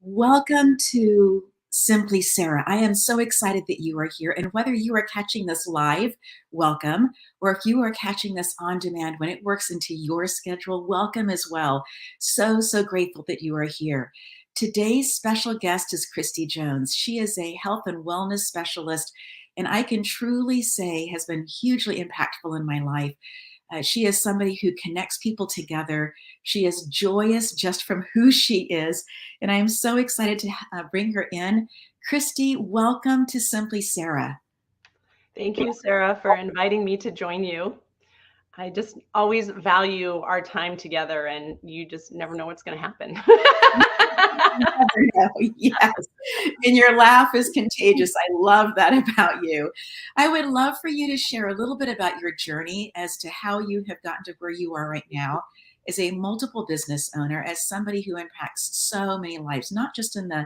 Welcome to Simply Sarah. I am so excited that you are here. And whether you are catching this live, welcome. Or if you are catching this on demand when it works into your schedule, welcome as well. So grateful that you are here. Today's special guest is Christy Jones. She is a health and wellness specialist, and I can truly say has been hugely impactful in my life. She is somebody who connects people together. She is joyous just from who she is. And I am so excited to bring her in. Christy, welcome to Simply Sarah. Thank you, Sarah, for inviting me to join you. I just always value our time together, and you just never know what's going to happen. You never know. Yes. And your laugh is contagious. I love that about you. I would love for you to share a little bit about your journey as to how you have gotten to where you are right now as a multiple business owner, as somebody who impacts so many lives, not just in the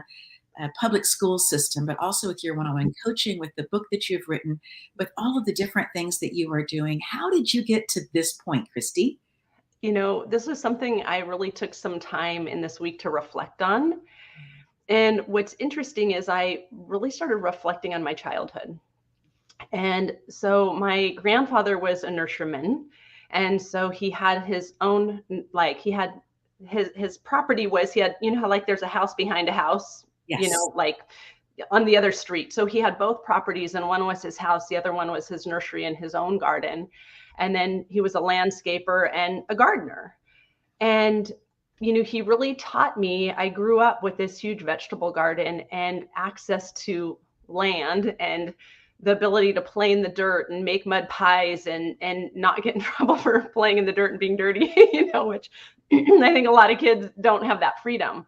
public school system, but also with your one-on-one coaching, with the book that you've written, with all of the different things that you are doing. How did you get to this point, Christy? You know, this was something I really took some time in this week to reflect on. And what's interesting is I really started reflecting on my childhood. And so my grandfather was a nurseryman. And so he had his own, like he had his property was, he had, you know, how like there's a house behind a house, Yes. you know, like on the other street. So he had both properties, and one was his house. The other one was his nursery and his own garden. And then he was a landscaper and a gardener. And, you know, he really taught me, I grew up with this huge vegetable garden and access to land and the ability to play in the dirt and make mud pies and not get in trouble for playing in the dirt and being dirty, you know, which I think a lot of kids don't have that freedom.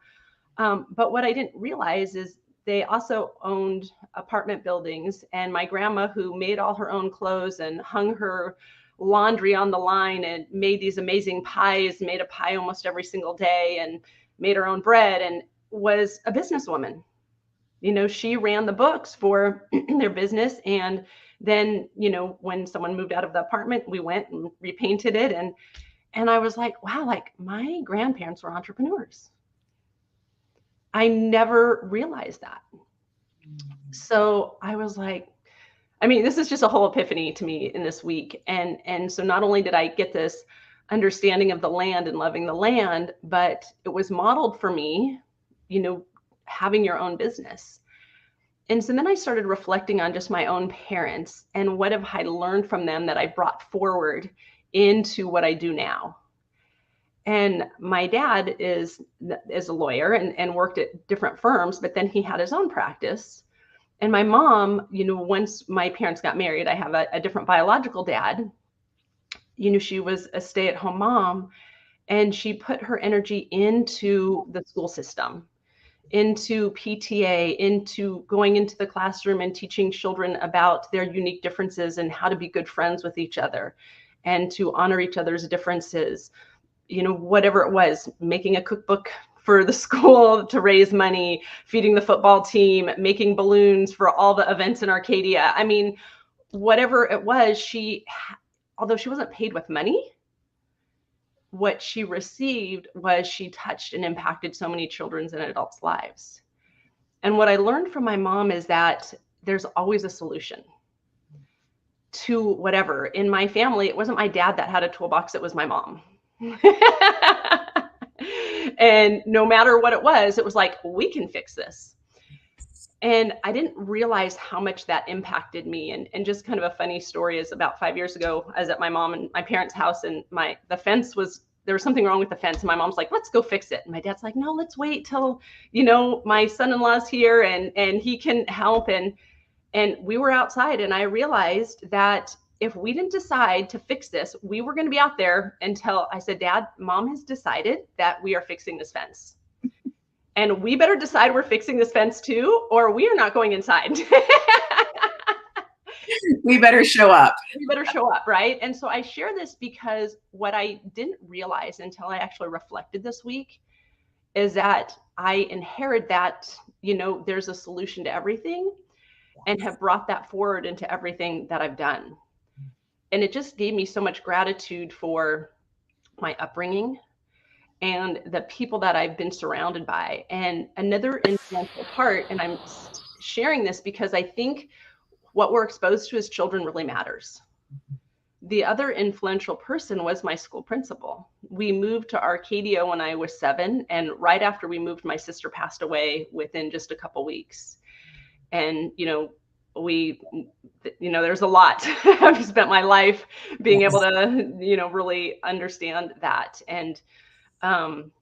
But what I didn't realize is they also owned apartment buildings, and my grandma, who made all her own clothes and hung her laundry on the line and made these amazing pies, made a pie almost every single day and made her own bread, and was a businesswoman. You know, she ran the books for their business. And then, you know, when someone moved out of the apartment, we went and repainted it. And I was like, wow, like my grandparents were entrepreneurs. I never realized that. So I was like, I mean, this is just a whole epiphany to me in this week. And so not only did I get this understanding of the land and loving the land, but it was modeled for me, you know, having your own business. And so then I started reflecting on just my own parents and what have I learned from them that I brought forward into what I do now. And my dad is a lawyer and worked at different firms, but then he had his own practice. And my mom, once my parents got married, I have a different biological dad. She was a stay-at-home mom, and she put her energy into the school system, into PTA, into going into the classroom and teaching children about their unique differences and how to be good friends with each other and to honor each other's differences. Whatever it was, making a cookbook for the school to raise money, feeding the football team, making balloons for all the events in Arcadia. I mean, whatever it was, although she wasn't paid with money, what she received was she touched and impacted so many children's and adults' lives. And what I learned from my mom is that there's always a solution to whatever. In my family, it wasn't my dad that had a toolbox, it was my mom. And no matter what it was like, we can fix this. And I didn't realize how much that impacted me. And just kind of a funny story is about 5 years ago, I was at my mom and my parents' house, and the fence there was something wrong with the fence. And my mom's like, let's go fix it. And my dad's like, no, let's wait till, my son-in-law's here and he can help. And we were outside, and I realized that if we didn't decide to fix this, we were going to be out there until I said, Dad, Mom has decided that we are fixing this fence. And we better decide we're fixing this fence too, or we are not going inside. We better show up. We better show up, right? And so I share this because what I didn't realize until I actually reflected this week is that I inherit that, there's a solution to everything, and have brought that forward into everything that I've done. And it just gave me so much gratitude for my upbringing and the people that I've been surrounded by. And another influential part, and I'm sharing this because I think what we're exposed to as children really matters. The other influential person was my school principal. We moved to Arcadia when I was 7, and right after we moved, my sister passed away within just a couple weeks. And, there's a lot. I've spent my life being able to, really understand that. And put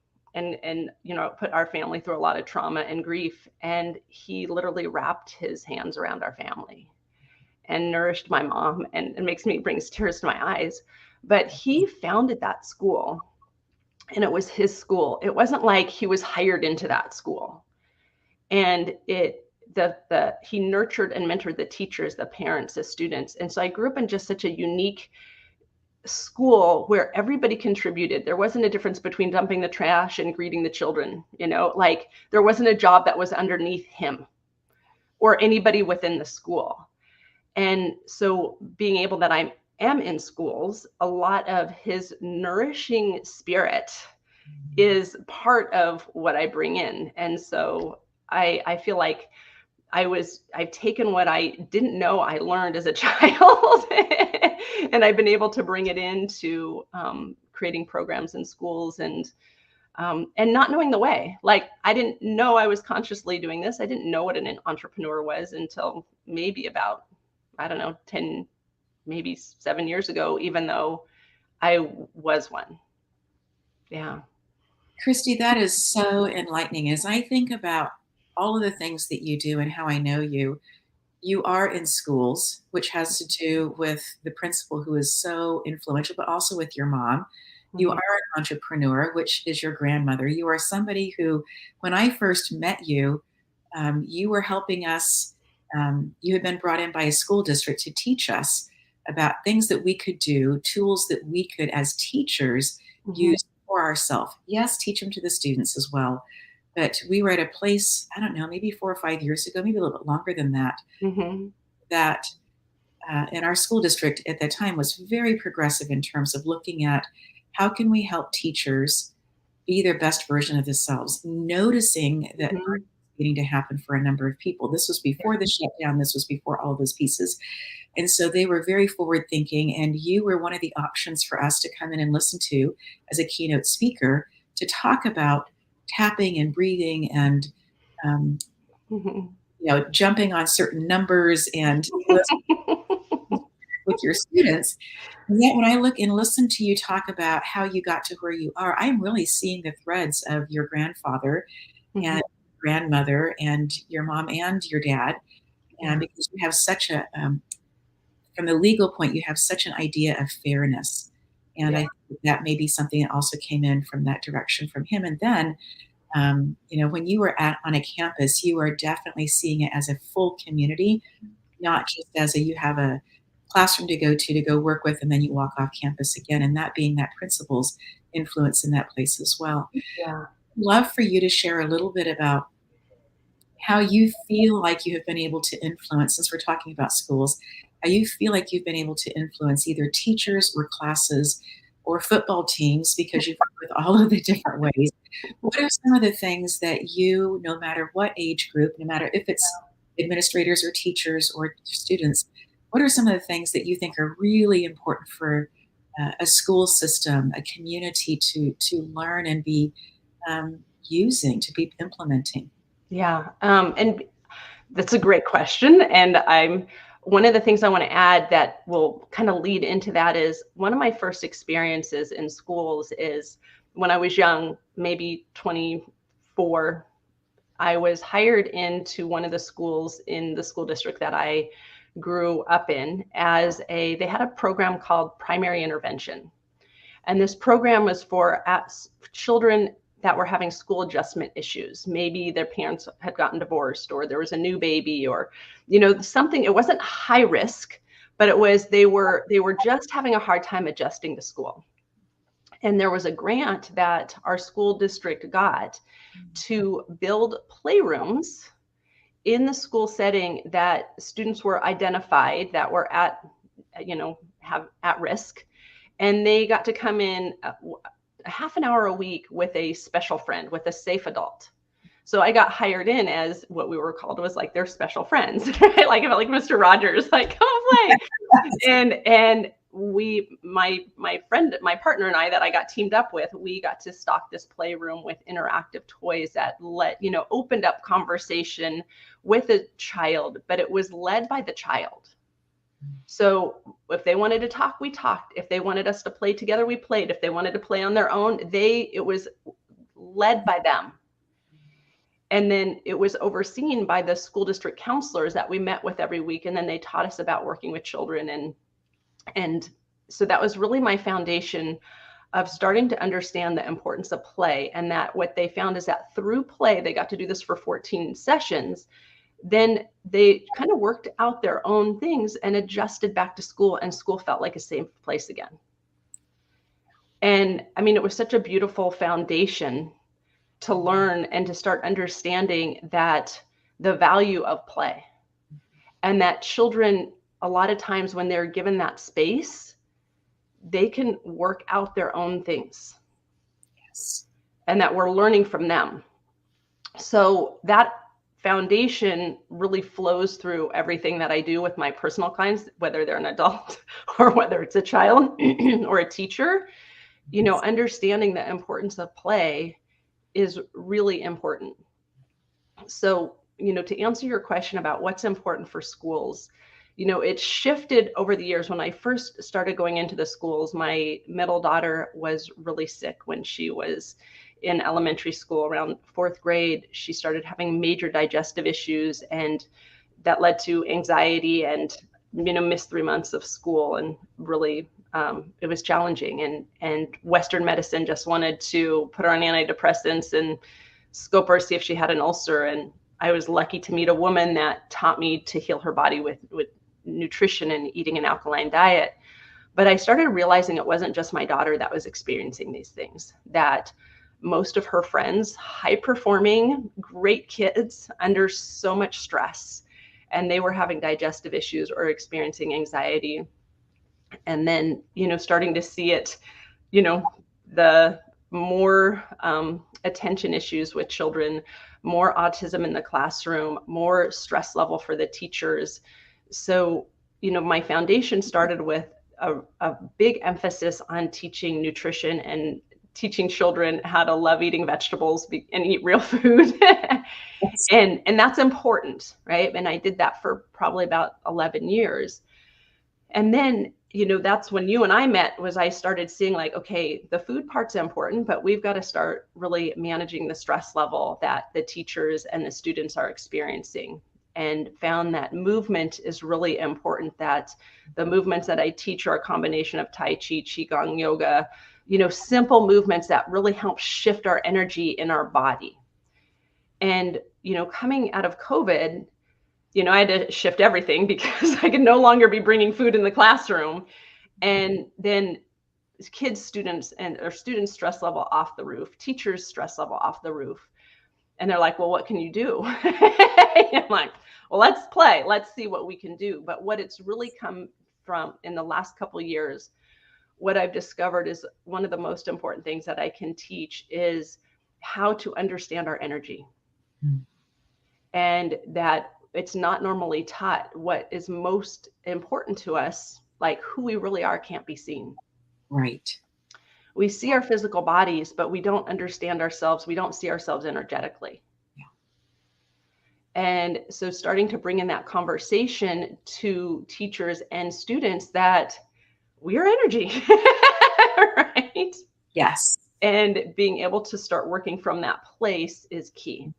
our family through a lot of trauma and grief. And he literally wrapped his hands around our family and nourished my mom, and it brings tears to my eyes. But he founded that school, and it was his school. It wasn't like he was hired into that school. And he nurtured and mentored the teachers, the parents, the students. And so I grew up in just such a unique school where everybody contributed. There wasn't a difference between dumping the trash and greeting the children, there wasn't a job that was underneath him or anybody within the school. And so being able that I am in schools, a lot of his nourishing spirit is part of what I bring in. And so I feel like I've taken what I didn't know I learned as a child and I've been able to bring it into creating programs in schools and not knowing the way. Like, I didn't know I was consciously doing this. I didn't know what an entrepreneur was until maybe about, 10, maybe 7 years ago, even though I was one. Yeah. Christy, that is so enlightening. As I think about all of the things that you do and how I know you, you are in schools, which has to do with the principal who is so influential, but also with your mom. You are an entrepreneur, which is your grandmother. You are somebody who, when I first met you, you were helping us. You had been brought in by a school district to teach us about things that we could do, tools that we could, as teachers, use for ourselves. Yes, teach them to the students as well. But we were at a place, I don't know, maybe 4 or 5 years ago, maybe a little bit longer than that, that in our school district at that time was very progressive in terms of looking at how can we help teachers be their best version of themselves, noticing that beginning to happen for a number of people. This was before the shutdown. This was before all those pieces. And so they were very forward thinking, and you were one of the options for us to come in and listen to as a keynote speaker to talk about tapping and breathing and jumping on certain numbers and with your students. And yet, when I look and listen to you talk about how you got to where you are, I'm really seeing the threads of your grandfather and Mhm. grandmother and your mom and your dad. And Yeah. because you have such a, from the legal point, you have such an idea of fairness. And Yeah. I think that may be something that also came in from that direction from him. And then, when you were on a campus, you are definitely seeing it as a full community, not just as you have a classroom to go work with, and then you walk off campus again. And that being that principal's influence in that place as well. Yeah. Love for you to share a little bit about how you feel like you have been able to influence, since we're talking about schools, how you feel like you've been able to influence either teachers or classes or football teams, because you've worked with all of the different ways. What are some of the things that you, no matter what age group, no matter if it's administrators or teachers or students, what are some of the things that you think are really important for a school system, a community to learn and be using, to be implementing? Yeah. And that's a great question. And one of the things I want to add that will kind of lead into that is one of my first experiences in schools is when I was young, maybe 24. I was hired into one of the schools in the school district that I grew up in they had a program called primary intervention. And this program was for children that were having school adjustment issues. Maybe their parents had gotten divorced, or there was a new baby, or, something. It wasn't high risk, but they were just having a hard time adjusting to school. And there was a grant that our school district got to build playrooms in the school setting that students were identified that were have at risk, and they got to come in a half an hour a week with a special friend, with a safe adult. So I got hired in as what we were called was like their special friends, right? Like, I felt like Mr. Rogers, like, come play. And my friend, my partner and I that I got teamed up with, we got to stock this playroom with interactive toys that opened up conversation with a child, but it was led by the child. So if they wanted to talk, we talked. If they wanted us to play together, we played. If they wanted to play on their own, it was led by them. And then it was overseen by the school district counselors that we met with every week. And then they taught us about working with children. And so that was really my foundation of starting to understand the importance of play. And that what they found is that through play, they got to do this for 14 sessions. Then they kind of worked out their own things and adjusted back to school, and school felt like a safe place again. And I mean, it was such a beautiful foundation to learn and to start understanding that the value of play, and that children, a lot of times when they're given that space, they can work out their own things, Yes. and that we're learning from them. So that foundation really flows through everything that I do with my personal clients, whether they're an adult or whether it's a child or a teacher. Understanding the importance of play is really important. So, to answer your question about what's important for schools, it shifted over the years. When I first started going into the schools, my middle daughter was really sick when she was in elementary school. Around fourth grade, she started having major digestive issues, and that led to anxiety and, missed 3 months of school. And really, it was challenging. And Western medicine just wanted to put her on antidepressants and scope her, see if she had an ulcer. And I was lucky to meet a woman that taught me to heal her body with nutrition and eating an alkaline diet. But I started realizing it wasn't just my daughter that was experiencing these things, that most of her friends, high performing, great kids under so much stress, and they were having digestive issues or experiencing anxiety. And then, starting to see it, the more attention issues with children, more autism in the classroom, more stress level for the teachers. So, my foundation started with a big emphasis on teaching nutrition and teaching children how to love eating vegetables and eat real food. Yes. and that's important, right? And I did that for probably about 11 years. And then that's when you and I met, was I started seeing like, okay, the food part's important, but we've got to start really managing the stress level that the teachers and the students are experiencing, and found that movement is really important, that the movements that I teach are a combination of Tai Chi, Qigong, yoga, simple movements that really help shift our energy in our body. And, coming out of COVID, I had to shift everything because I could no longer be bringing food in the classroom. And then students stress level off the roof, teachers stress level off the roof. And they're like, well, what can you do? I'm like, well, let's play. Let's see what we can do. But what it's really come from in the last couple of years, what I've discovered is one of the most important things that I can teach is how to understand our energy. And that it's not normally taught. What is most important to us, like who we really are, can't be seen. Right. We see our physical bodies, but we don't understand ourselves. We don't see ourselves energetically. Yeah. And so starting to bring in that conversation to teachers and students that we are energy, right? Yes. And being able to start working from that place is key.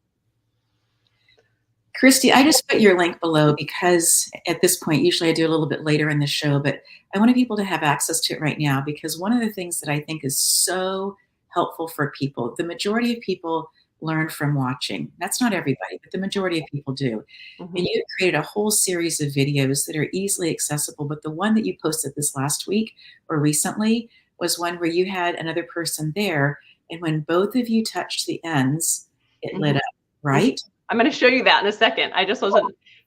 Christy, I just put your link below because at this point, usually I do a little bit later in the show, but I wanted people to have access to it right now, because one of the things that I think is so helpful for people, the majority of people learn from watching. That's not everybody, but the majority of people do. Mm-hmm. And you created a whole series of videos that are easily accessible, but the one that you posted this last week or recently was one where you had another person there, and when both of you touched the ends, it lit up, right? I'm going to show you that in a second. I just wasn't.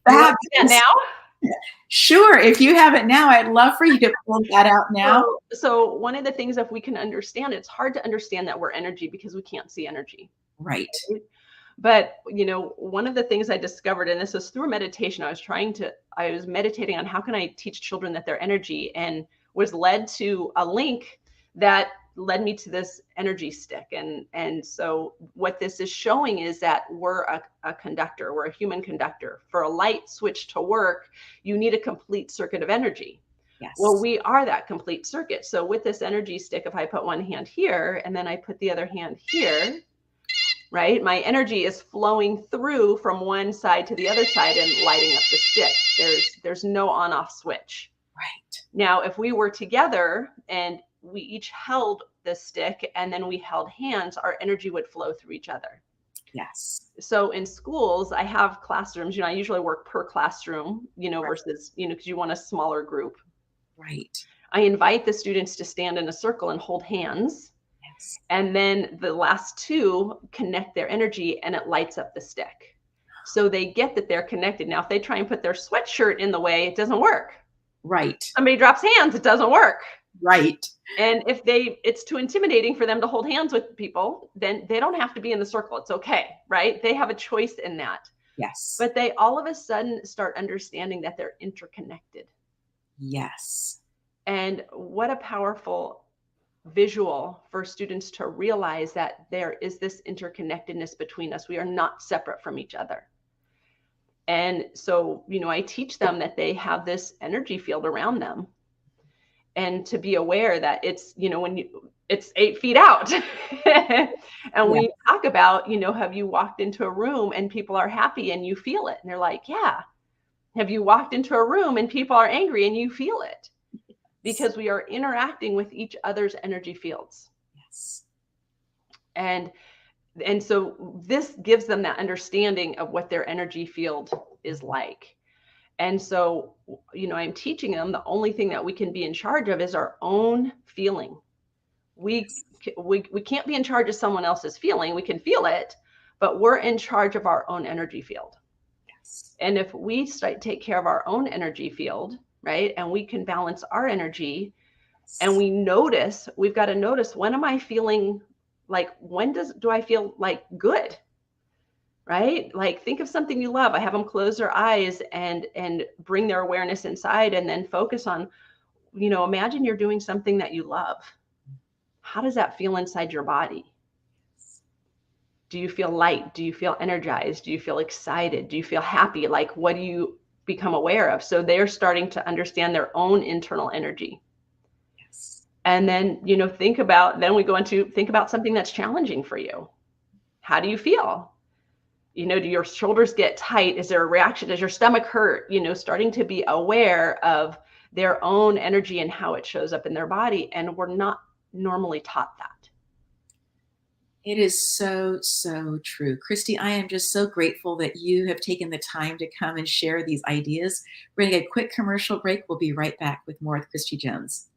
Oh, you want to see that now? Sure. If you have it now, I'd love for you to pull that out now. So one of the things, if we can understand, it's hard to understand that we're energy because we can't see energy. Right. But, one of the things I discovered, and this was through meditation, I was meditating on how can I teach children that they're energy, and was led to a link that led me to this energy stick. And so what this is showing is that we're a conductor, we're a human conductor. For a light switch to work, you need a complete circuit of energy. Yes. Well, we are that complete circuit. So with this energy stick, if I put one hand here and then I put the other hand here, right, my energy is flowing through from one side to the other side and lighting up the stick. There's no on-off switch. Right. Now, if we were together and we each held the stick and then we held hands, our energy would flow through each other. Yes. So in schools, I have classrooms, I usually work per classroom, Right. versus, because you want a smaller group. Right. I invite the students to stand in a circle and hold hands. Yes. And then the last two connect their energy and it lights up the stick. So they get that they're connected. Now, if they try and put their sweatshirt in the way, it doesn't work. Right. Somebody drops hands, it doesn't work. Right. And if it's too intimidating for them to hold hands with people, then they don't have to be in the circle. It's okay, right? They have a choice in that. Yes. But they all of a sudden start understanding that they're interconnected. Yes. And what a powerful visual for students to realize that there is this interconnectedness between us. We are not separate from each other. And so, I teach them that they have this energy field around them, and to be aware that it's, it's 8 feet out. And we talk about, have you walked into a room and people are happy and you feel it? And they're like, yeah. Have you walked into a room and people are angry and you feel it? Because we are interacting with each other's energy fields. Yes. And so this gives them that understanding of what their energy field is like. And so, I'm teaching them the only thing that we can be in charge of is our own feeling. We can't be in charge of someone else's feeling. We can feel it, but we're in charge of our own energy field. Yes. And if we take care of our own energy field, right, and we can balance our energy, and we've got to notice, when am I feeling like, when do I feel like good? Right? Like, think of something you love. I have them close their eyes and bring their awareness inside, and then focus on, imagine you're doing something that you love. How does that feel inside your body? Do you feel light? Do you feel energized? Do you feel excited? Do you feel happy? Like, what do you become aware of. So they're starting to understand their own internal energy. Yes. And then, think about something that's challenging for you. How do you feel? Do your shoulders get tight? Is there a reaction? Does your stomach hurt? Starting to be aware of their own energy and how it shows up in their body. And we're not normally taught that. It is so, so true. Christy, I am just so grateful that you have taken the time to come and share these ideas. We're going to get a quick commercial break. We'll be right back with more with Christy Jones.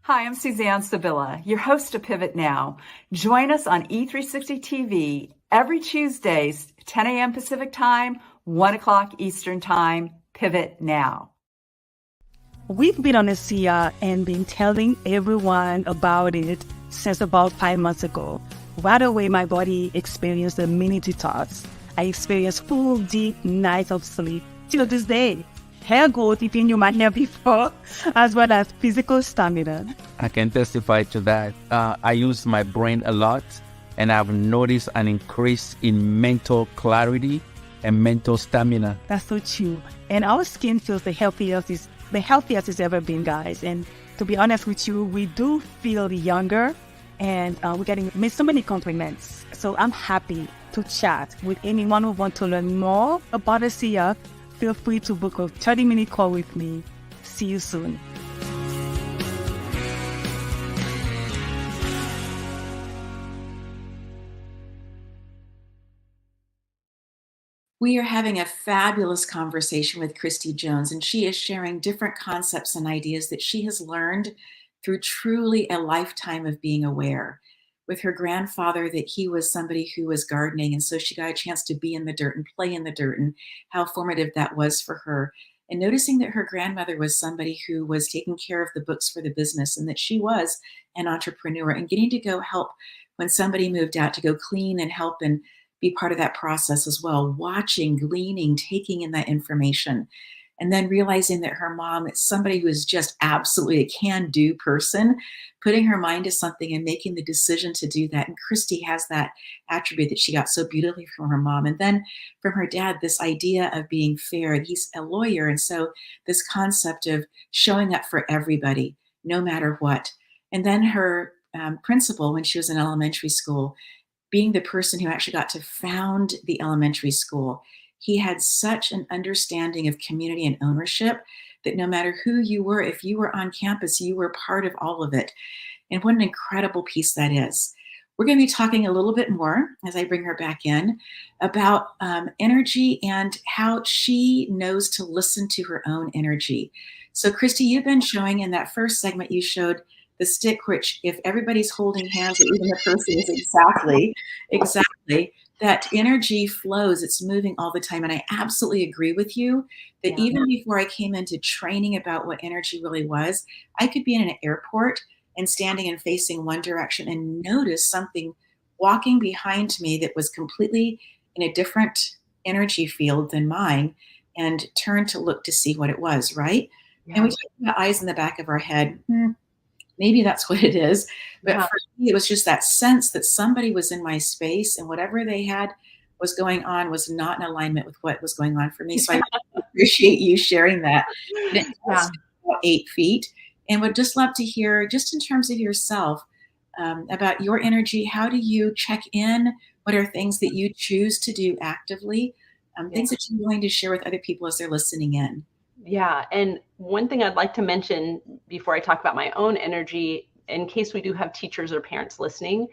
Hi, I'm Suzanne Sevilla, your host of Pivot Now. Join us on E360 TV every Tuesdays, 10 a.m. Pacific Time, 1 o'clock Eastern Time. Pivot Now. We've been on Asia and been telling everyone about it since about 5 months ago. Right away, my body experienced a mini detox. I experienced full, deep nights of sleep till this day. Hair growth, if you knew my hair before, as well as physical stamina. I can testify to that. I use my brain a lot, and I've noticed an increase in mental clarity and mental stamina. That's so true. And our skin feels the healthiest it's ever been, guys. And to be honest with you, we do feel younger, and we're getting so many compliments. So I'm happy to chat with anyone who wants to learn more about ASEA. Feel free to book a 30-minute call with me. See you soon. We are having a fabulous conversation with Christy Jones, and she is sharing different concepts and ideas that she has learned through truly a lifetime of being aware. With her grandfather, that he was somebody who was gardening, and so she got a chance to be in the dirt and play in the dirt, and how formative that was for her. And noticing that her grandmother was somebody who was taking care of the books for the business, and that she was an entrepreneur, and getting to go help when somebody moved out, to go clean and help and be part of that process as well, watching, gleaning, taking in that information. And then realizing that her mom is somebody who is just absolutely a can-do person, putting her mind to something and making the decision to do that. And Christy has that attribute that she got so beautifully from her mom. And then from her dad, this idea of being fair. And he's a lawyer. And so this concept of showing up for everybody, no matter what. And then her principal, when she was in elementary school, being the person who actually got to found the elementary school. He had such an understanding of community and ownership that no matter who you were, if you were on campus, you were part of all of it. And what an incredible piece that is. We're going to be talking a little bit more, as I bring her back in, about energy and how she knows to listen to her own energy. So Christy, you've been showing in that first segment, you showed the stick, which if everybody's holding hands, or even the person is exactly, that energy flows, it's moving all the time. And I absolutely agree with you that even before I came into training about what energy really was, I could be in an airport and standing and facing one direction and notice something walking behind me that was completely in a different energy field than mine, and turn to look to see what it was, right? Yeah. And we talk about eyes in the back of our head. Maybe that's what it is. But for me, it was just that sense that somebody was in my space, and whatever they had was going on was not in alignment with what was going on for me. So I appreciate you sharing that. And it was about 8 feet, and would just love to hear, just in terms of yourself, about your energy. How do you check in? What are things that you choose to do actively? Things that you're willing to share with other people as they're listening in. Yeah. And one thing I'd like to mention before I talk about my own energy, in case we do have teachers or parents listening,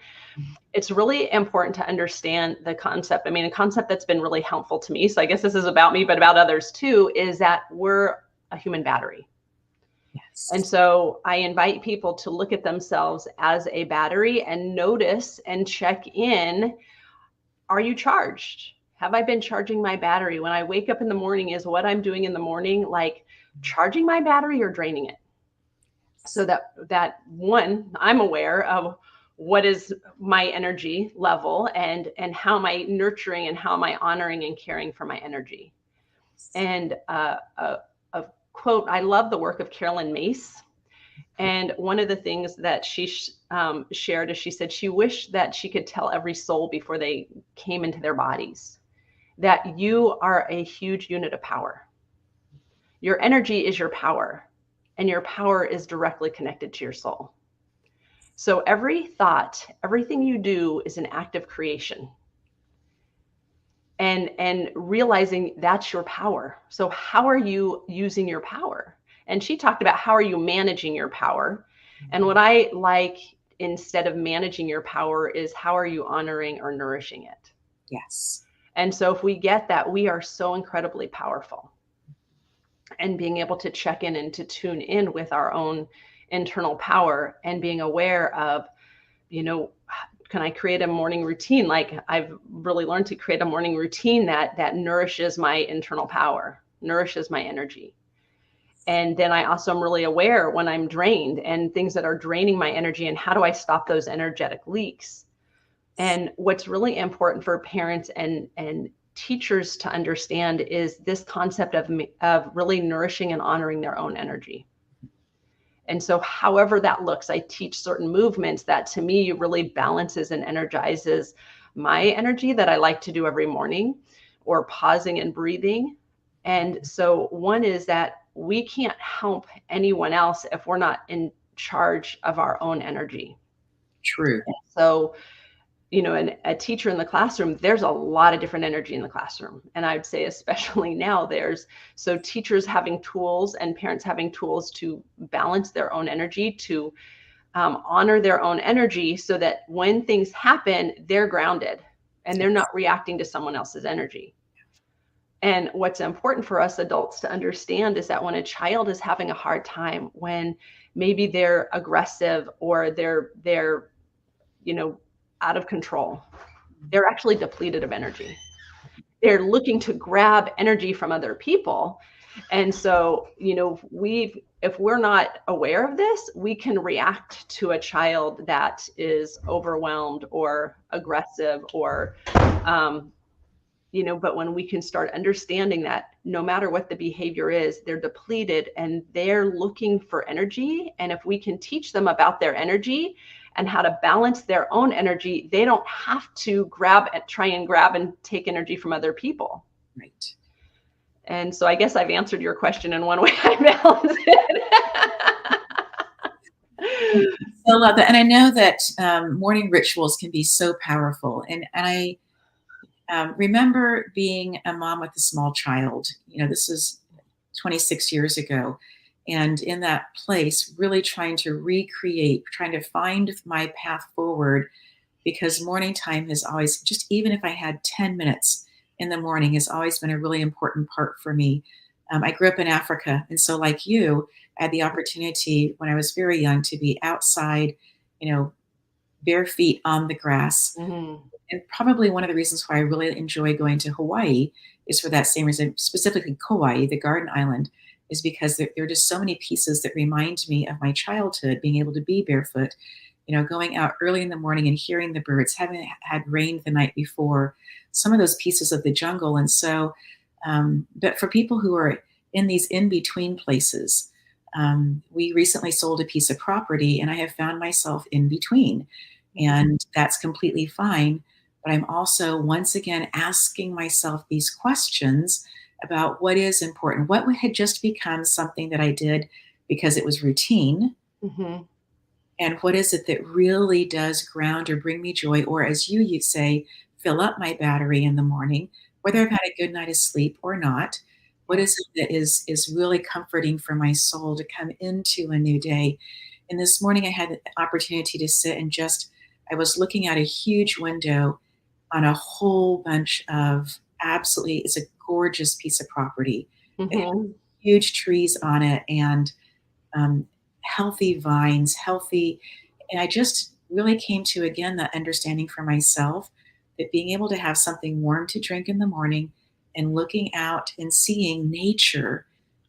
it's really important to understand the concept. I mean, a concept that's been really helpful to me, so I guess this is about me, but about others too, is that we're a human battery. Yes. And so I invite people to look at themselves as a battery and notice and check in. Are you charged? Have I been charging my battery? When I wake up in the morning, is what I'm doing in the morning like charging my battery or draining it? So that one, I'm aware of what is my energy level, and how am I nurturing and how am I honoring and caring for my energy. And a quote, I love the work of Carolyn Mace. And one of the things that she shared is she said she wished that she could tell every soul before they came into their bodies. that you are a huge unit of power. Your energy is your power, and your power is directly connected to your soul. So every thought, everything you do is an act of creation. And realizing that's your power. So how are you using your power? And she talked about how are you managing your power? And what I like, instead of managing your power, is how are you honoring or nourishing it? Yes. And so if we get that, we are so incredibly powerful. And being able to check in and to tune in with our own internal power and being aware of, can I create a morning routine? Like, I've really learned to create a morning routine that nourishes my internal power, nourishes my energy. And then I also am really aware when I'm drained and things that are draining my energy, and how do I stop those energetic leaks? And what's really important for parents and teachers to understand is this concept of really nourishing and honoring their own energy. And so however that looks, I teach certain movements that to me really balances and energizes my energy that I like to do every morning, or pausing and breathing. And so one is that we can't help anyone else if we're not in charge of our own energy. True. So, a teacher in the classroom, there's a lot of different energy in the classroom. And I would say, especially now, so teachers having tools and parents having tools to balance their own energy, to honor their own energy, so that when things happen, they're grounded and they're not reacting to someone else's energy. And what's important for us adults to understand is that when a child is having a hard time, when maybe they're aggressive or they're out of control, they're actually depleted of energy. They're looking to grab energy from other people. And so, if we're not aware of this, we can react to a child that is overwhelmed or aggressive or, but when we can start understanding that no matter what the behavior is, they're depleted and they're looking for energy. And if we can teach them about their energy and how to balance their own energy, they don't have to try and grab and take energy from other people. Right. And so I guess I've answered your question in one way. I balance it. I love that. And I know that morning rituals can be so powerful. And I remember being a mom with a small child. This is 26 years ago. And in that place, really trying to find my path forward, because morning time has always, just even if I had 10 minutes in the morning, has always been a really important part for me. I grew up in Africa. And so like you, I had the opportunity when I was very young to be outside, bare feet on the grass. Mm-hmm. And probably one of the reasons why I really enjoy going to Hawaii is for that same reason, specifically Kauai, the garden island, is because there are just so many pieces that remind me of my childhood, being able to be barefoot, going out early in the morning and hearing the birds, having had rain the night before, some of those pieces of the jungle. And so, but for people who are in these in-between places, we recently sold a piece of property and I have found myself in between, and that's completely fine. But I'm also once again asking myself these questions about what is important, what had just become something that I did because it was routine. Mm-hmm. And what is it that really does ground or bring me joy, or as you say, fill up my battery in the morning, whether I've had a good night of sleep or not. What is it that is really comforting for my soul to come into a new day? And this morning I had the opportunity to sit and I was looking at a huge window on a whole bunch of it's a gorgeous piece of property. Mm-hmm. It has huge trees on it and healthy vines, and I just really came to, again, that understanding for myself that being able to have something warm to drink in the morning and looking out and seeing nature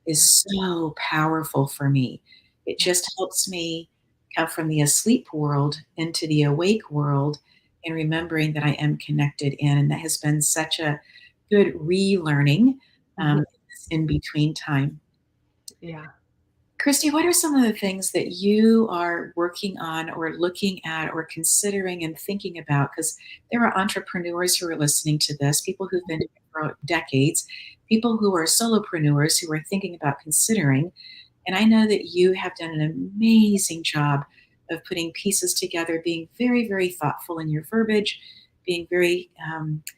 is so powerful for me. It just helps me come from the asleep world into the awake world and remembering that I am connected in. And that has been such a good relearning in between time. Yeah. Christy, what are some of the things that you are working on or looking at or considering and thinking about? Because there are entrepreneurs who are listening to this, people who've been doing it for decades, people who are solopreneurs who are thinking about considering. And I know that you have done an amazing job of putting pieces together, being very, very thoughtful in your verbiage, being very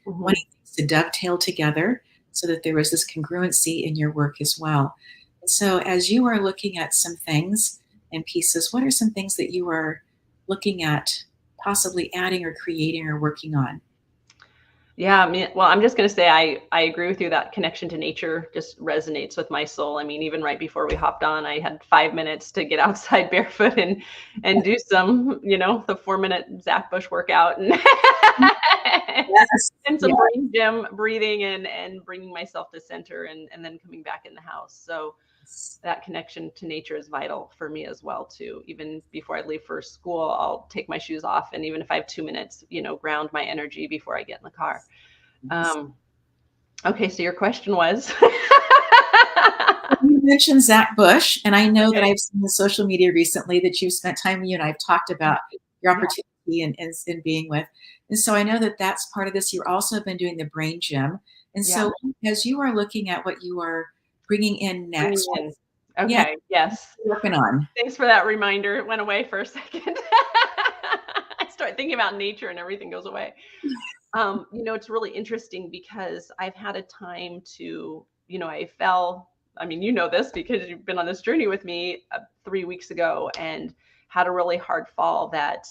wanting things to dovetail together so that there was this congruency in your work as well. And so as you are looking at some things and pieces, what are some things that you are looking at possibly adding or creating or working on? Yeah, I mean, well, I'm just going to say I agree with you. That connection to nature just resonates with my soul. I mean, even right before we hopped on, I had 5 minutes to get outside barefoot and do some, the 4-minute Zach Bush workout and Yes. and some Yeah. brain gym breathing and bringing myself to center and then coming back in the house. So that connection to nature is vital for me as well too. Even before I leave for school, I'll take my shoes off, and even if I have 2 minutes, ground my energy before I get in the car. Okay, so your question was You mentioned Zach Bush, and I know that Okay. I've seen on social media recently that you've spent time with you, and I've talked about your opportunity and being with. And so I know that that's part of this. You've also been doing the brain gym. And Yeah. so as you are looking at what you are bringing in Bringing next, in. yeah, Okay, yes. working on. Thanks for that reminder. It went away for a second. I start thinking about nature and everything goes away. It's really interesting because I've had a time to, I fell, I mean, you know this because you've been on this journey with me 3 weeks ago, and had a really hard fall that,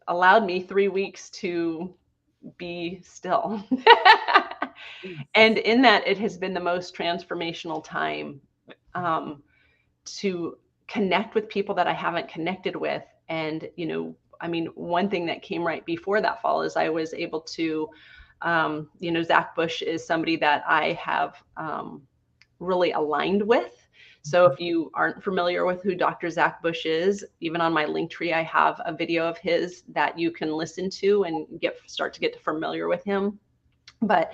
allowed me 3 weeks to be still. And in that, it has been the most transformational time to connect with people that I haven't connected with. And, I mean, one thing that came right before that fall is I was able to, Zach Bush is somebody that I have really aligned with. So if you aren't familiar with who Dr. Zach Bush is, even on my Linktree, I have a video of his that you can listen to and start to get familiar with him. But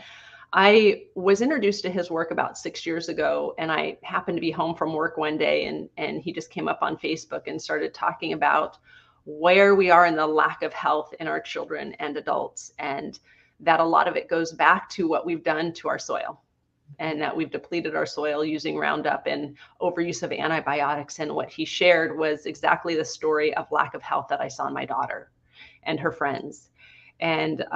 I was introduced to his work about 6 years ago, and I happened to be home from work one day, and he just came up on Facebook and started talking about where we are in the lack of health in our children and adults, and that a lot of it goes back to what we've done to our soil, and that we've depleted our soil using Roundup and overuse of antibiotics. And what he shared was exactly the story of lack of health that I saw in my daughter and her friends. And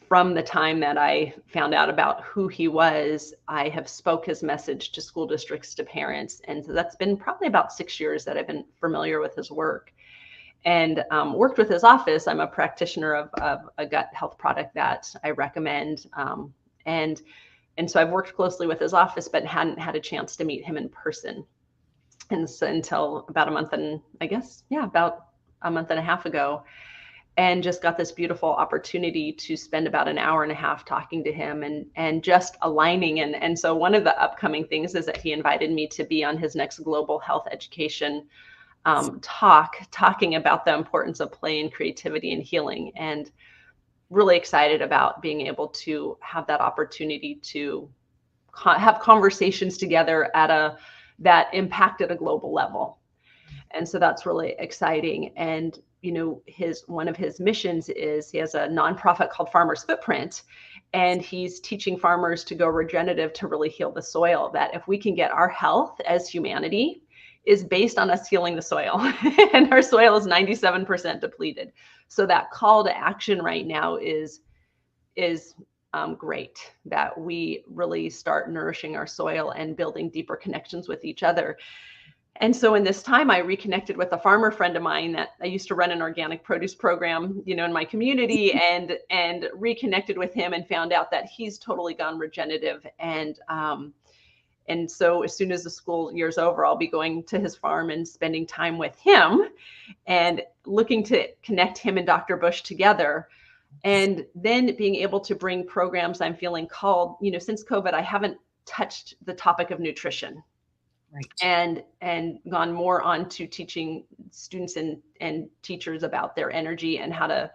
from the time that I found out about who he was, I have spoke his message to school districts, to parents. And so that's been probably about 6 years that I've been familiar with his work, and worked with his office. I'm a practitioner of a gut health product that I recommend. And so I've worked closely with his office, but hadn't had a chance to meet him in person. And so until about about a month and a half ago, and just got this beautiful opportunity to spend about an hour and a half talking to him and just aligning. And so one of the upcoming things is that he invited me to be on his next global health education talking about the importance of play and creativity and healing. And really excited about being able to have that opportunity to have conversations together that impact at a global level. And so that's really exciting. And one of his missions is he has a nonprofit called Farmers Footprint, and he's teaching farmers to go regenerative to really heal the soil. That if we can get our health as humanity is based on us healing the soil, and our soil is 97% depleted. So that call to action right now is great, that we really start nourishing our soil and building deeper connections with each other. And so in this time, I reconnected with a farmer friend of mine that I used to run an organic produce program, in my community, and reconnected with him and found out that he's totally gone regenerative. And so as soon as the school year's over, I'll be going to his farm and spending time with him and looking to connect him and Dr. Bush together. And then being able to bring programs I'm feeling called, since COVID, I haven't touched the topic of nutrition. Right. And gone more on to teaching students and teachers about their energy and how to,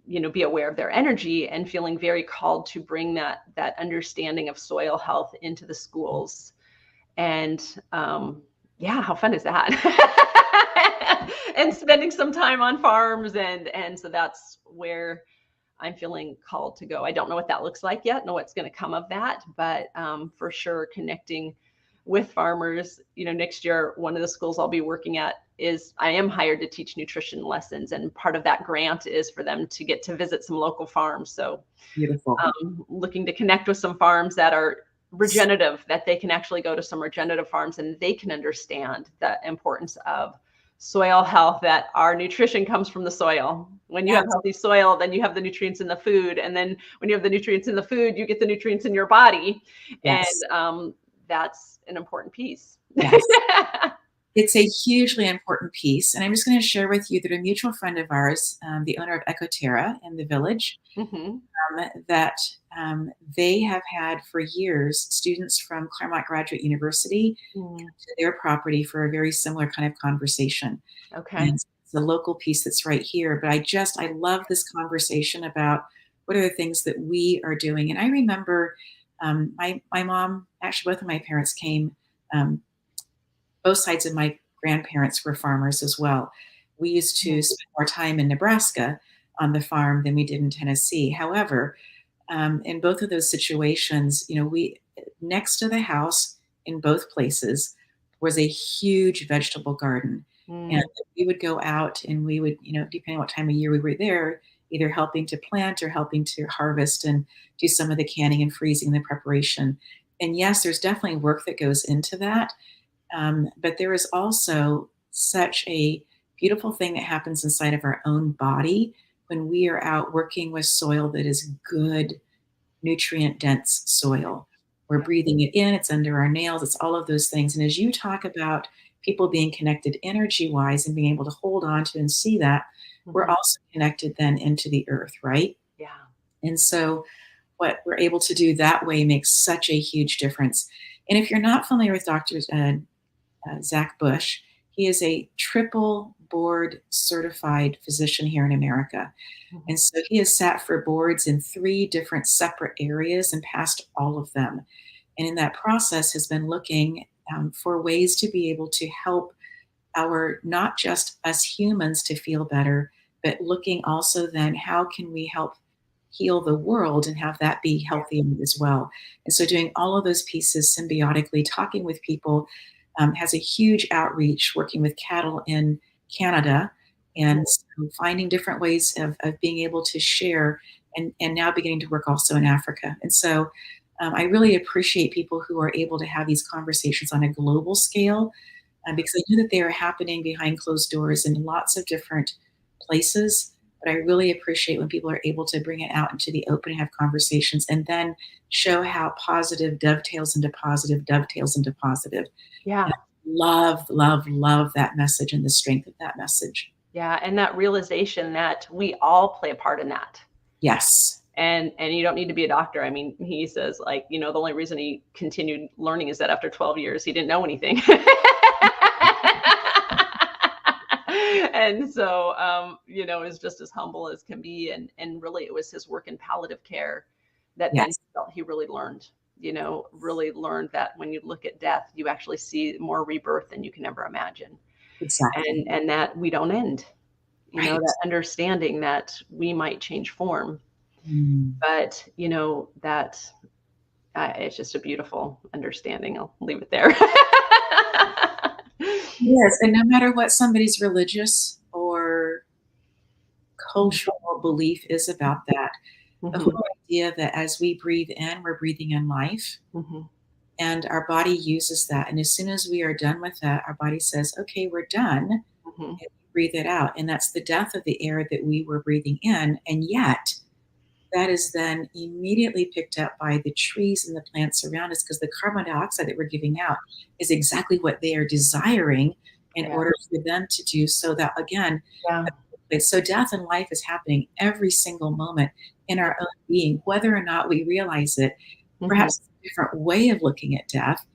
be aware of their energy, and feeling very called to bring that understanding of soil health into the schools. And how fun is that? And spending some time on farms. And so that's where I'm feeling called to go. I don't know what that looks like yet, know what's going to come of that, but for sure connecting with farmers. Next year, one of the schools I'll be working at is I am hired to teach nutrition lessons, and part of that grant is for them to get to visit some local farms. So Beautiful. Looking to connect with some farms that are regenerative, that they can actually go to some regenerative farms and they can understand the importance of soil health, that our nutrition comes from the soil. When you have healthy soil, then you have the nutrients in the food. And then when you have the nutrients in the food, you get the nutrients in your body. Yes. And that's an important piece. Yes. It's a hugely important piece. And I'm just going to share with you that a mutual friend of ours, the owner of Ecoterra in the village, that they have had for years students from Claremont Graduate University come to their property for a very similar kind of conversation. Okay. And it's a local piece that's right here. But I love this conversation about what are the things that we are doing. And I remember my mom, actually both of my parents came, both sides of my grandparents were farmers as well. We used to spend more time in Nebraska on the farm than we did in Tennessee. However, in both of those situations, we next to the house in both places was a huge vegetable garden. And we would go out and we would, depending on what time of year we were there, either helping to plant or helping to harvest and do some of the canning and freezing, the preparation. And yes, there's definitely work that goes into that. But there is also such a beautiful thing that happens inside of our own body when we are out working with soil that is good, nutrient-dense soil. We're breathing it in, it's under our nails, it's all of those things. And as you talk about people being connected energy-wise and being able to hold on to and see that, we're also connected then into the earth, right? Yeah. And so what we're able to do that way makes such a huge difference. And if you're not familiar with Dr. Zach Bush, he is a triple board certified physician here in America. And so he has sat for boards in 3 different separate areas and passed all of them. And in that process has been looking for ways to be able to help not just us humans to feel better, but looking also then how can we help heal the world and have that be healthy as well. And so doing all of those pieces symbiotically, talking with people, has a huge outreach, working with cattle in Canada, and so finding different ways of being able to share, and now beginning to work also in Africa. And so I really appreciate people who are able to have these conversations on a global scale, because I know that they are happening behind closed doors in lots of different places. But I really appreciate when people are able to bring it out into the open and have conversations, and then show how positive dovetails into positive, dovetails into positive. Yeah. And I love, love, love that message and the strength of that message. Yeah. And that realization that we all play a part in that. Yes. And you don't need to be a doctor. I mean, he says, like, the only reason he continued learning is that after 12 years, he didn't know anything. And so, is just as humble as can be. And really, it was his work in palliative care that then he felt he really learned, really learned that when you look at death, you actually see more rebirth than you can ever imagine. Exactly. And that we don't end, that understanding that we might change form. But, that it's just a beautiful understanding. I'll leave it there. Yes, and no matter what somebody's religious or cultural belief is about that, the whole idea that as we breathe in, we're breathing in life, and our body uses that. And as soon as we are done with that, our body says, okay, we're done, and we breathe it out. And that's the death of the air that we were breathing in. And yet that is then immediately picked up by the trees and the plants around us, because the carbon dioxide that we're giving out is exactly what they are desiring in order for them to do so. That again, so death and life is happening every single moment in our own being, whether or not we realize it. Perhaps a different way of looking at death,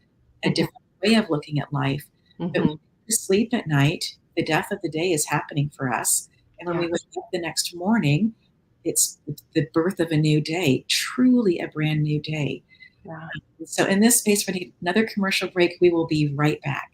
a different way of looking at life. But when we sleep at night, the death of the day is happening for us. And when we wake up the next morning, it's the birth of a new day, truly a brand new day. So in this space, we're going to take another commercial break. We will be right back.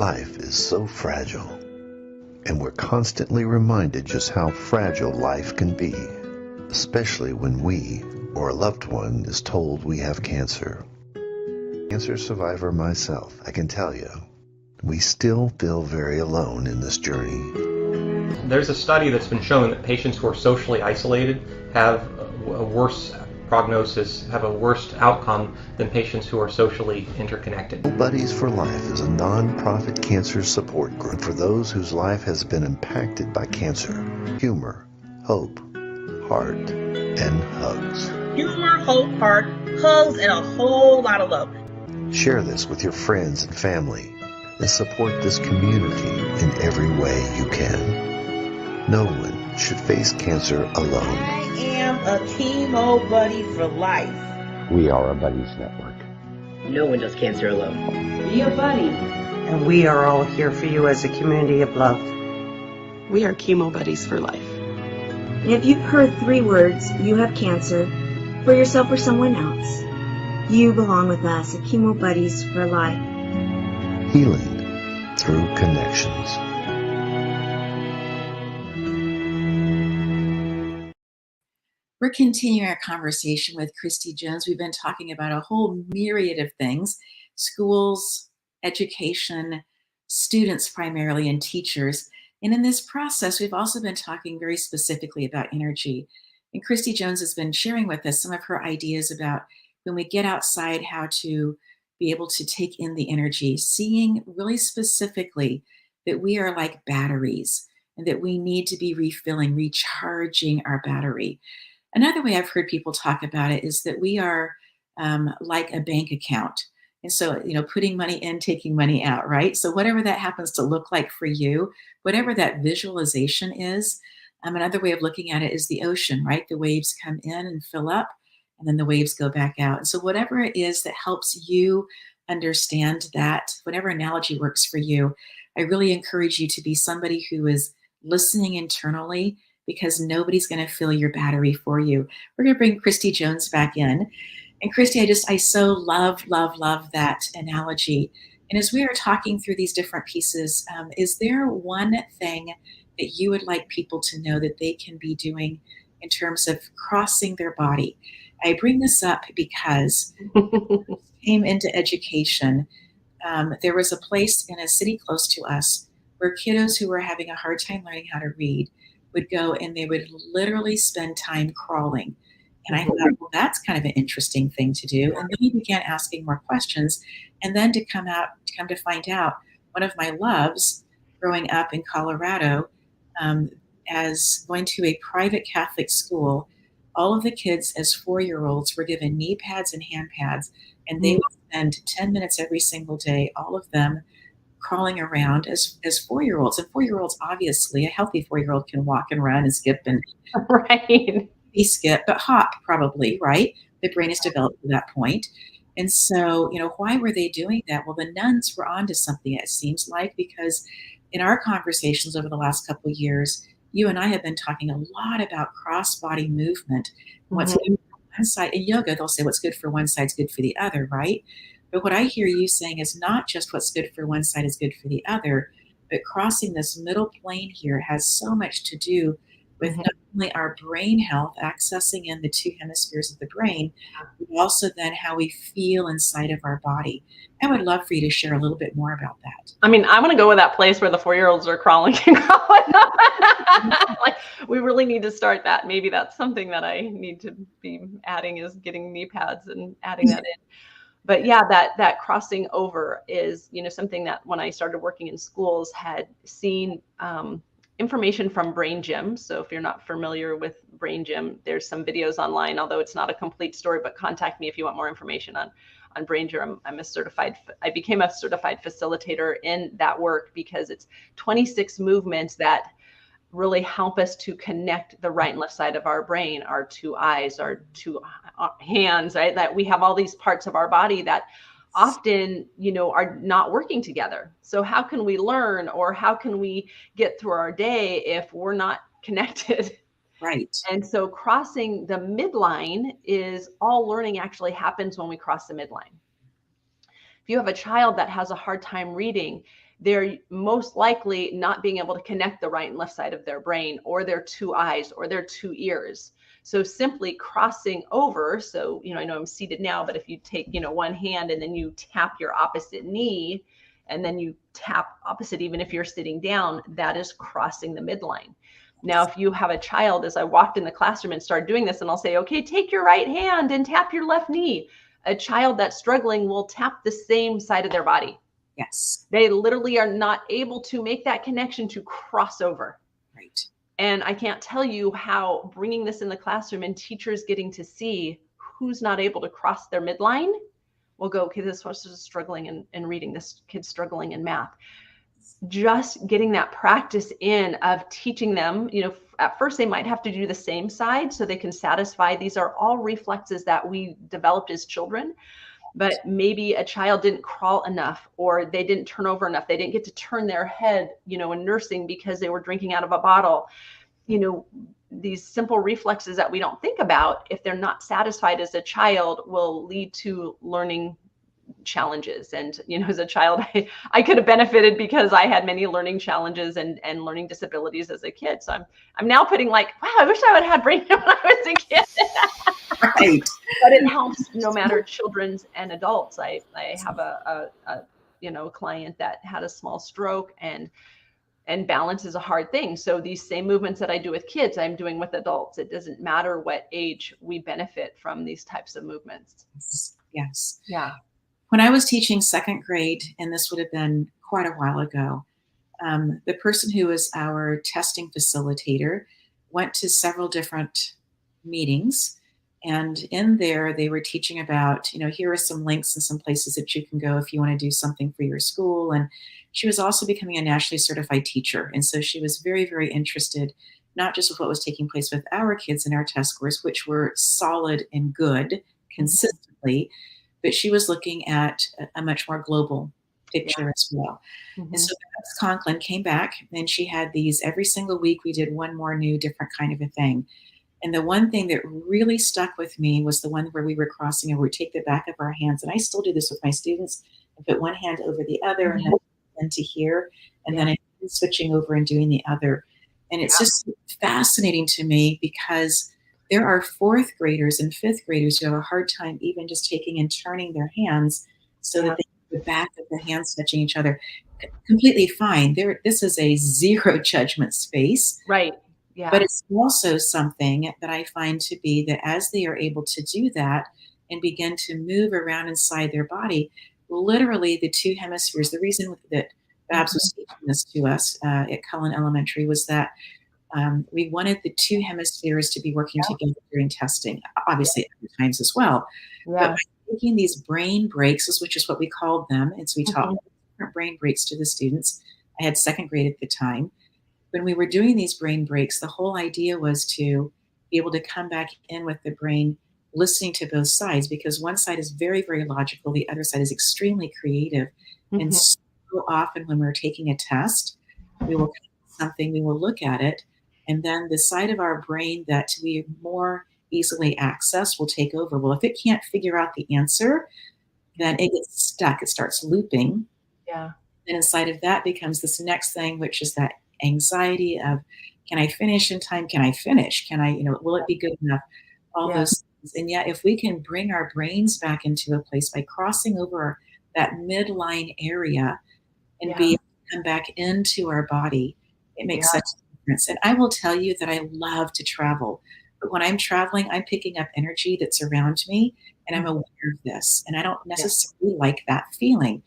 Life is so fragile, and we're constantly reminded just how fragile life can be, especially when we or a loved one is told we have cancer. Cancer survivor myself, I can tell you, we still feel very alone in this journey. There's a study that's been shown that patients who are socially isolated have a worse prognosis, have a worse outcome than patients who are socially interconnected. Buddies for Life is a non-profit cancer support group for those whose life has been impacted by cancer. Humor, hope, heart, and hugs. Humor, hope, heart, hugs, and a whole lot of love. Share this with your friends and family and support this community in every way you can. No one should face cancer alone. I am a chemo buddy for life. We are a buddies network. No one does cancer alone. Be a buddy. And we are all here for you as a community of love. We are chemo buddies for life. And if you've heard 3 words, you have cancer, for yourself or someone else, you belong with us at Chemo Buddies for Life. Healing through connections. We're continuing our conversation with Christy Jones. We've been talking about a whole myriad of things: schools, education, students primarily, and teachers. And in this process, we've also been talking very specifically about energy. And Christy Jones has been sharing with us some of her ideas about when we get outside, how to be able to take in the energy, seeing really specifically that we are like batteries and that we need to be refilling, recharging our battery. Another way I've heard people talk about it is that we are like a bank account. And so, putting money in, taking money out, right? So whatever that happens to look like for you, whatever that visualization is, another way of looking at it is the ocean, right? The waves come in and fill up, and then the waves go back out. And so whatever it is that helps you understand that, whatever analogy works for you, I really encourage you to be somebody who is listening internally, because nobody's going to fill your battery for you. We're going to bring Christy Jones back in. And Christy, I so love that analogy. And as we are talking through these different pieces, is there one thing that you would like people to know that they can be doing in terms of crossing their body? I bring this up because when I came into education, there was a place in a city close to us where kiddos who were having a hard time learning how to read would go and they would literally spend time crawling. And I thought, well, that's kind of an interesting thing to do. And then we began asking more questions. And then to come to find out, one of my loves growing up in Colorado, as going to a private Catholic school, all of the kids as 4-year-olds were given knee pads and hand pads, and they would spend 10 minutes every single day, all of them crawling around as 4-year-olds. And 4-year-olds, obviously, a healthy 4-year-old can walk and run and skip and right. Skip, but hop probably, right? The brain is developed to that point. And so, why were they doing that? Well, the nuns were onto something, it seems like, because in our conversations over the last couple of years, you and I have been talking a lot about crossbody movement. What's good for one side in yoga, they'll say what's good for one side is good for the other, right? But what I hear you saying is not just what's good for one side is good for the other, but crossing this middle plane here has so much to do with not only our brain health, accessing in the 2 hemispheres of the brain, but also then how we feel inside of our body. I would love for you to share a little bit more about that. I mean, I want to go with that place where the 4-year-olds are crawling and crawling. Like, we really need to start that. Maybe that's something that I need to be adding, is getting knee pads and adding that in. But yeah, that crossing over is, something that when I started working in schools had seen information from Brain Gym. So if you're not familiar with Brain Gym, there's some videos online, although it's not a complete story, but contact me if you want more information on Brain Gym. I became a certified facilitator in that work because it's 26 movements that really help us to connect the right and left side of our brain, our 2 eyes, our 2 hands, right? That we have all these parts of our body that often, are not working together. So how can we learn, or how can we get through our day if we're not connected? Right. And so crossing the midline is all learning actually happens when we cross the midline. If you have a child that has a hard time reading, they're most likely not being able to connect the right and left side of their brain, or their two eyes, or their two ears. So simply crossing over, so, I know I'm seated now, but if you take, one hand and then you tap your opposite knee, and then you tap opposite, even if you're sitting down, that is crossing the midline. Now, if you have a child, as I walked in the classroom and started doing this, and I'll say, okay, take your right hand and tap your left knee. A child that's struggling will tap the same side of their body. Yes. They literally are not able to make that connection to cross over. Right. And I can't tell you how bringing this in the classroom and teachers getting to see who's not able to cross their midline will go, okay, this person's struggling in reading, this kid's struggling in math. Just getting that practice in of teaching them, at first they might have to do the same side so they can satisfy. These are all reflexes that we developed as children, but maybe a child didn't crawl enough, or they didn't turn over enough. They didn't get to turn their head, in nursing because they were drinking out of a bottle. These simple reflexes that we don't think about, if they're not satisfied as a child, will lead to learning challenges. And, as a child, I could have benefited because I had many learning challenges and learning disabilities as a kid. So I'm now putting wow, I wish I would have had brain when I was a kid. Right. But it helps no matter children's and adults. I have a client that had a small stroke, and balance is a hard thing. So these same movements that I do with kids, I'm doing with adults. It doesn't matter what age, we benefit from these types of movements. Yes. Yeah. When I was teaching second grade, and this would have been quite a while ago, the person who was our testing facilitator went to several different meetings. And in there, they were teaching about, here are some links and some places that you can go if you want to do something for your school. And she was also becoming a nationally certified teacher. And so she was very, very interested, not just with what was taking place with our kids and our test scores, which were solid and good consistently, but she was looking at a much more global picture as well. Mm-hmm. And so Ms. Conklin came back, and she had these every single week. We did one more new, different kind of a thing. And the one thing that really stuck with me was the one where we were crossing over. We take the back of our hands, and I still do this with my students. I put one hand over the other, and then into here, and then I'm switching over and doing the other. And it's just fascinating to me because there are fourth graders and fifth graders who have a hard time even just taking and turning their hands so that the back of the hands touching each other. Completely fine. This is a zero judgment space. Right. Yeah. But it's also something that I find to be that as they are able to do that and begin to move around inside their body, literally the two hemispheres, the reason that Babs was teaching this to us at Cullen Elementary was that we wanted the two hemispheres to be working together during testing, obviously at other times as well. Yeah. But by taking these brain breaks, which is what we called them, and so we taught different brain breaks to the students. I had second grade at the time. When we were doing these brain breaks, the whole idea was to be able to come back in with the brain, listening to both sides, because one side is very, very logical. The other side is extremely creative. And so often when we're taking a test, we will something, we will look at it, and then the side of our brain that we more easily access will take over. Well, if it can't figure out the answer, then it gets stuck. It starts looping. Yeah. And inside of that becomes this next thing, which is that anxiety of, can I finish in time? Can I finish? Can I, will it be good enough? All those things. And yet, if we can bring our brains back into a place by crossing over that midline area and be able to come back into our body, it makes such a difference. And I will tell you that I love to travel. But when I'm traveling, I'm picking up energy that's around me, and I'm aware of this. And I don't necessarily like that feeling.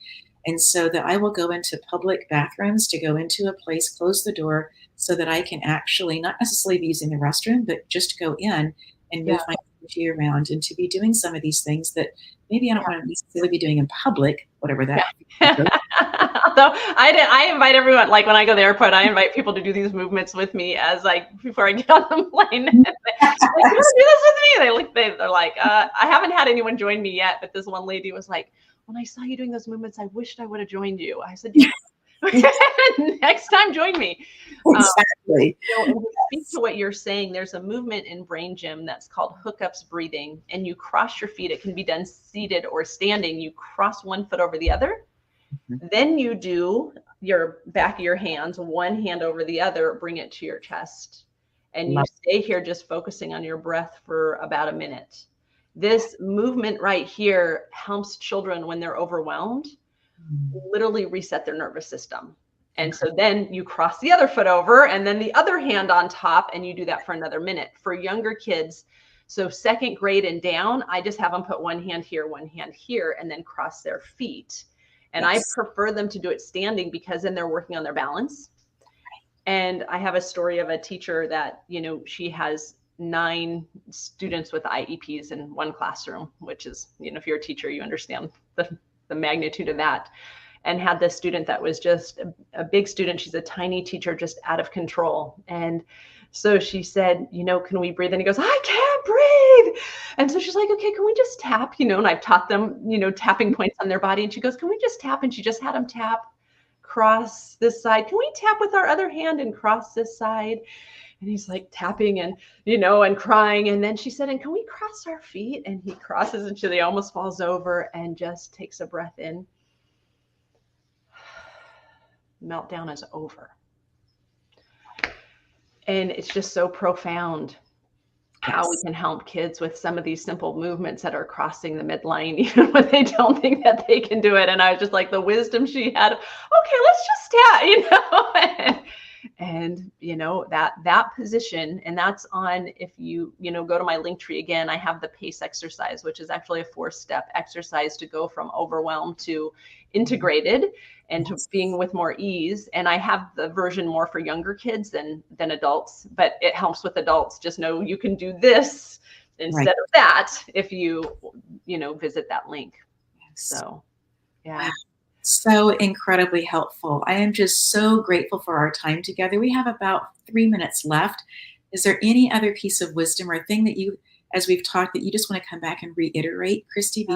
And so that I will go into public bathrooms, to go into a place, close the door, so that I can actually not necessarily be using the restroom, but just go in and move my energy around, and to be doing some of these things that maybe I don't want to necessarily be doing in public, whatever that is. Although I invite everyone, like when I go to the airport, I invite people to do these movements with me before I get on the plane. You want to do this with me? They're like, I haven't had anyone join me yet, but this one lady was like, when I saw you doing those movements, I wished I would have joined you. I said, yeah. Next time, join me. Exactly. And to speak to what you're saying, there's a movement in Brain Gym that's called hookups breathing, and you cross your feet. It can be done seated or standing. You cross one foot over the other. Then you do your back of your hands, one hand over the other, bring it to your chest. And you stay here just focusing on your breath for about a minute. This movement right here helps children when they're overwhelmed, literally reset their nervous system. And so then you cross the other foot over and then the other hand on top, and you do that for another minute. For younger kids, so 2nd grade and down, I just have them put one hand here, and then cross their feet. And I prefer them to do it standing because then they're working on their balance. And I have a story of a teacher that, she has 9 students with IEPs in one classroom, which is, if you're a teacher, you understand the magnitude of that. And had this student that was just a big student. She's a tiny teacher, just out of control. And so she said, can we breathe? And he goes, I can't breathe. And so she's like, okay, can we just tap? And I've taught them, tapping points on their body. And she goes, can we just tap? And she just had him tap, cross this side. Can we tap with our other hand and cross this side? And he's like tapping and, and crying. And then she said, and can we cross our feet? And he crosses until he almost falls over and just takes a breath in. Meltdown is over. And it's just so profound how we can help kids with some of these simple movements that are crossing the midline, even when they don't think that they can do it. And I was just like, the wisdom she had, okay, let's just tap, and that position, and that's on, if you go to my link tree again, I have the PACE exercise, which is actually a 4-step exercise to go from overwhelmed to integrated and to being with more ease. And I have the version more for younger kids than adults, but it helps with adults. Just know you can do this instead of that if you visit that link. So, yeah. So incredibly helpful. I am just so grateful for our time together. We have about 3 minutes left. Is there any other piece of wisdom or thing that you, as we've talked, that you just want to come back and reiterate, Christy,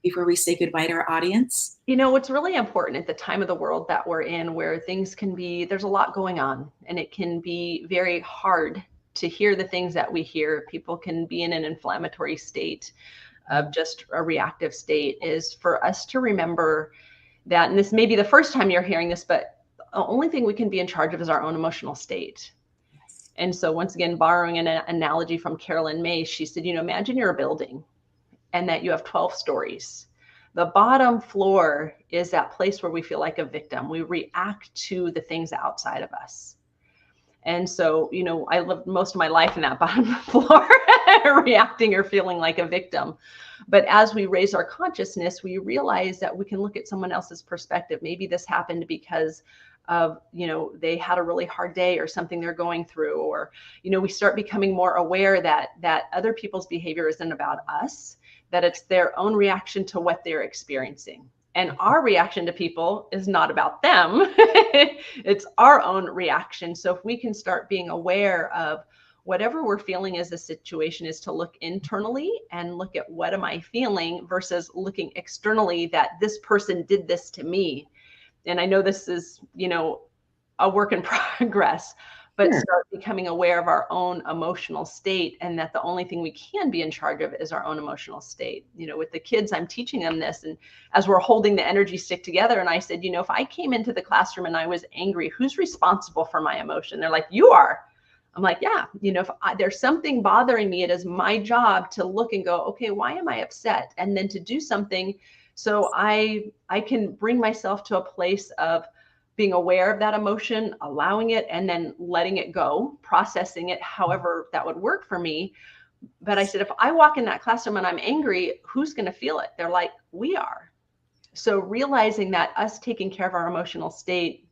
before we say goodbye to our audience? What's really important at the time of the world that we're in, where things can be, there's a lot going on, and it can be very hard to hear the things that we hear. People can be in an inflammatory state of just a reactive state, is for us to remember that, and this may be the first time you're hearing this, but the only thing we can be in charge of is our own emotional state. Yes. And so once again, borrowing an analogy from Carolyn May, she said, imagine you're a building and that you have 12 stories. The bottom floor is that place where we feel like a victim. We react to the things outside of us. And so, I lived most of my life in that bottom floor, reacting or feeling like a victim. But as we raise our consciousness, we realize that we can look at someone else's perspective. Maybe this happened because of, they had a really hard day or something they're going through, or, we start becoming more aware that other people's behavior isn't about us, that it's their own reaction to what they're experiencing. And our reaction to people is not about them. It's our own reaction. So if we can start being aware of whatever we're feeling as a situation, is to look internally and look at what am I feeling versus looking externally that this person did this to me. And I know this is, a work in progress, but start becoming aware of our own emotional state, and that the only thing we can be in charge of is our own emotional state. With the kids, I'm teaching them this, and as we're holding the energy stick together, and I said, if I came into the classroom and I was angry, who's responsible for my emotion? They're like, you are. I'm like, yeah, if there's something bothering me, it is my job to look and go, okay, why am I upset? And then to do something so I can bring myself to a place of being aware of that emotion, allowing it, and then letting it go, processing it however that would work for me. But I said, if I walk in that classroom and I'm angry, who's going to feel it? They're like, we are. So realizing that us taking care of our emotional state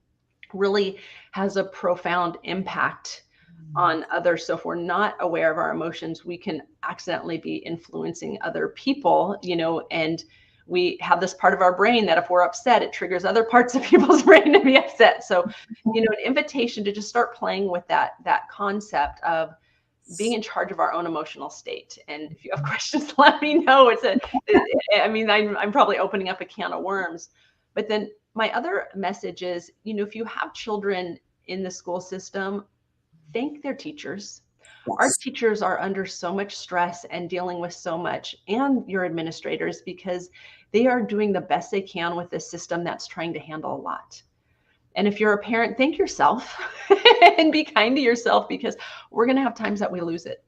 really has a profound impact on others. So if we're not aware of our emotions, we can accidentally be influencing other people, and we have this part of our brain that if we're upset, it triggers other parts of people's brain to be upset. So, an invitation to just start playing with that concept of being in charge of our own emotional state. And if you have questions, let me know. I'm probably opening up a can of worms, but then my other message is, if you have children in the school system, thank their teachers. Yes. Our teachers are under so much stress and dealing with so much, and your administrators, because they are doing the best they can with a system that's trying to handle a lot. And if you're a parent, thank yourself and be kind to yourself, because we're going to have times that we lose it.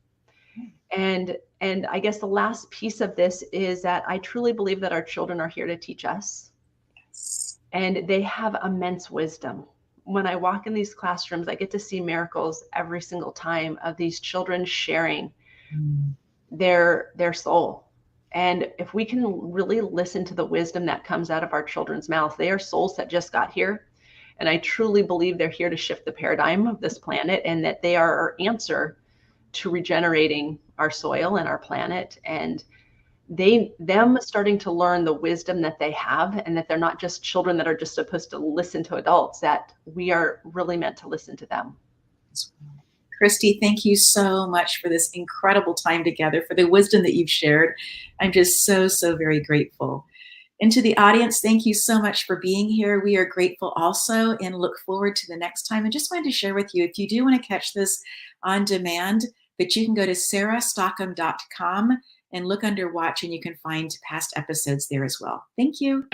And I guess the last piece of this is that I truly believe that our children are here to teach us. Yes. And they have immense wisdom. When I walk in these classrooms, I get to see miracles every single time of these children sharing their soul. And if we can really listen to the wisdom that comes out of our children's mouth, they are souls that just got here. And I truly believe they're here to shift the paradigm of this planet, and that they are our answer to regenerating our soil and our planet. And them starting to learn the wisdom that they have, and that they're not just children that are just supposed to listen to adults, that we are really meant to listen to them. Christy, thank you so much for this incredible time together, for the wisdom that you've shared. I'm just so, so very grateful. And to the audience, thank you so much for being here. We are grateful also, and look forward to the next time. And just wanted to share with you, if you do want to catch this on demand, that you can go to sarahstockham.com and look under watch, and you can find past episodes there as well. Thank you.